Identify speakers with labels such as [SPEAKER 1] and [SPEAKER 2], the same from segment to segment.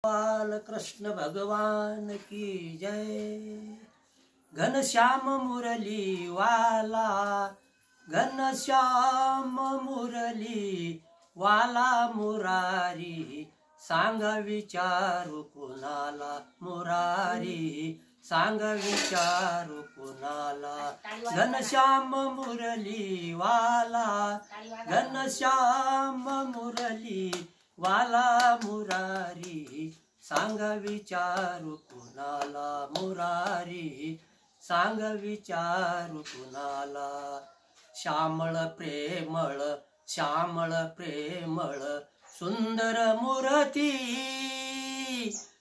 [SPEAKER 1] बाल कृष्ण भगवान की जय। घनश्याम मुरली वाला, घनश्याम मुरली वाला मुरारी, सांग विचारू कुणाला मुरारी, सांग विचारू कुणाला। घनश्याम मुरली वाला, घनश्याम मुरली वाला मुरारी, सांग विचारू कुणाला मुरारी, सांग विचारू कुणाला। श्यामळ प्रेमळ, श्यामळ प्रेमळ सुंदर मूर्ती,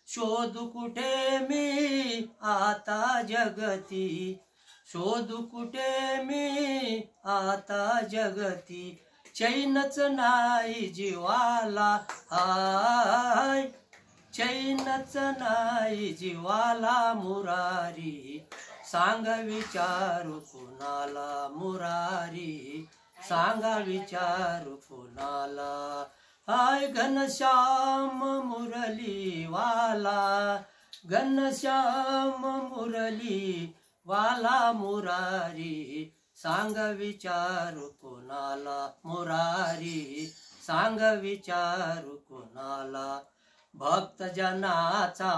[SPEAKER 1] शोधू कुठे मी आता जगती, शोधू कुठे मी आता जगती। चैनच नाही जीवाला, हाय चैनच नाही जीवाला मुरारी, सांग विचारू कुणाला मुरारी, सांग विचारू कुणाला। हाय घनश्याम मुरली वाला, घनश्याम मुरली वाला मुरारी, सांग विचारू कुणाला मुरारी, सांग विचारू कुणाला। भक्त जनाचा,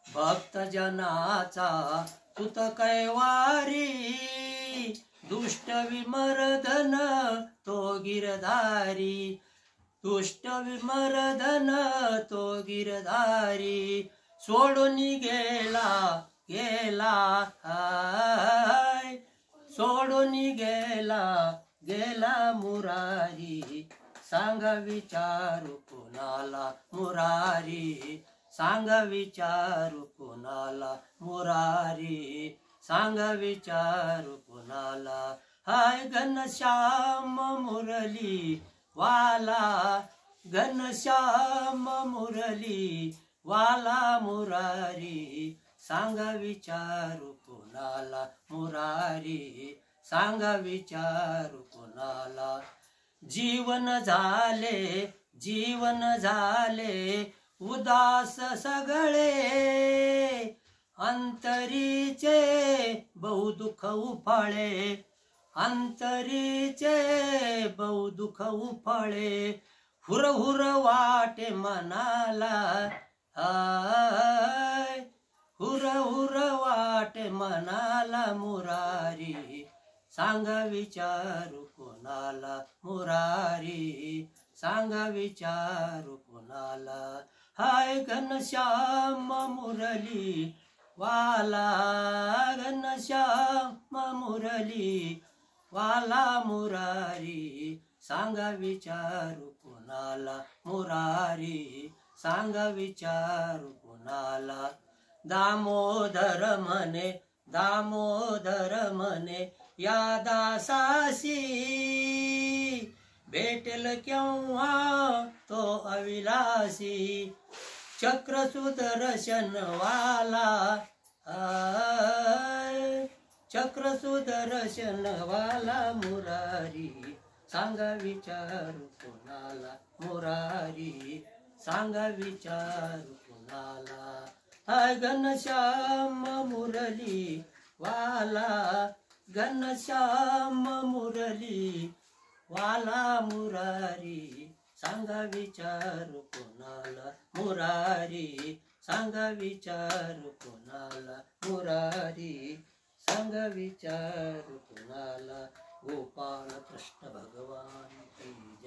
[SPEAKER 1] भक्त जनाचा तुत कैवारी, दुष्ट विमर्दन तो गिरधारी, दुष्ट विमर्दन तो गिरधारी। सोडून गेला गेला हाय, सोडून गेला गेला मुरारी, सांग विचारू कुणाला मुरारी, सांग विचारू कुणाला मुरारी, सांग विचारू कुणाला। हाय घनश्याम मुरली वाला, घनश्याम मुरली वाला मुरारी, सांग विचारू कुणाला मुरारी, सांग विचारू कुणाला। जीवन झाले, जीवन झाले उदास सगळे, अंतरीचे बहुदुःख उफाळे, अंतरीचे बहुदुःख उफाळे। हुर हुर वाटे मनाला, हाय हुर हुर वाटे मनाला मुरारी, सांग विचारू कुणाला मुरारी, सांग विचारू कुणाला। हाय घनश्याम मुरली वाला, घनश्याम मुरली वाला मुरारी, सांग विचारू कुणाला मुरारी, सांग विचारू कुणाला। दामोदर म्हणे, दामोदर म्हणे या दासासी, भेटेल केव्हा तो अविलासी। चक्र सुदर्शन वाला, चक्र सुदर्शन वाला मुरारी, सांग विचारू कुणाला मुरारी, सांग विचारू कुणाला। हाय घनश्याम मुरली वाला, घनश्याम मुरली वाला मुरारी, सांग विचारू कुणाला मुरारी, सांग विचारू कुणाला मुरारी, सांग विचारू कुणाला। गोपाळ कृष्ण भगवान।